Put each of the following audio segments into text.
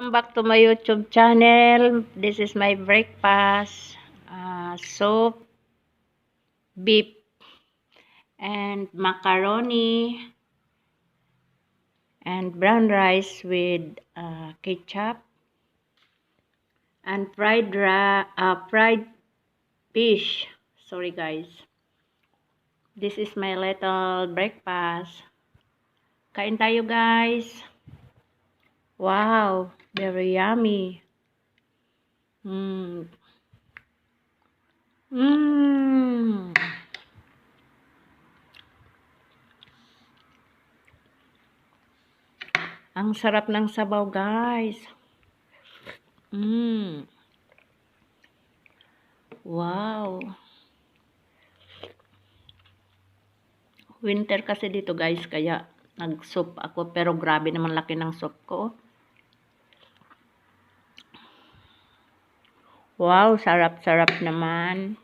Welcome back to my YouTube channel. This is my breakfast. Soup, beef, and macaroni, and brown rice with ketchup, and fried fish. Sorry guys. This is my little breakfast. Kain tayo guys. Wow, very yummy. Mmm. Mmm. Ang sarap ng sabaw, guys. Wow. Winter kasi dito, guys, kaya nag-soup ako. Pero grabe naman laki ng soup ko. Wow, sarap-sarap naman.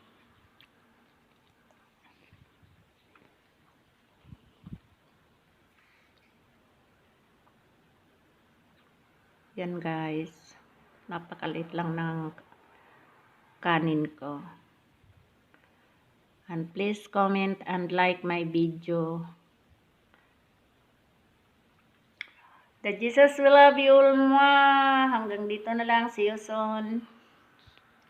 Yan, guys. Napakalit lang ng kanin ko. And please comment and like my video. The Jesus will love you all. Hanggang dito na lang. See you soon.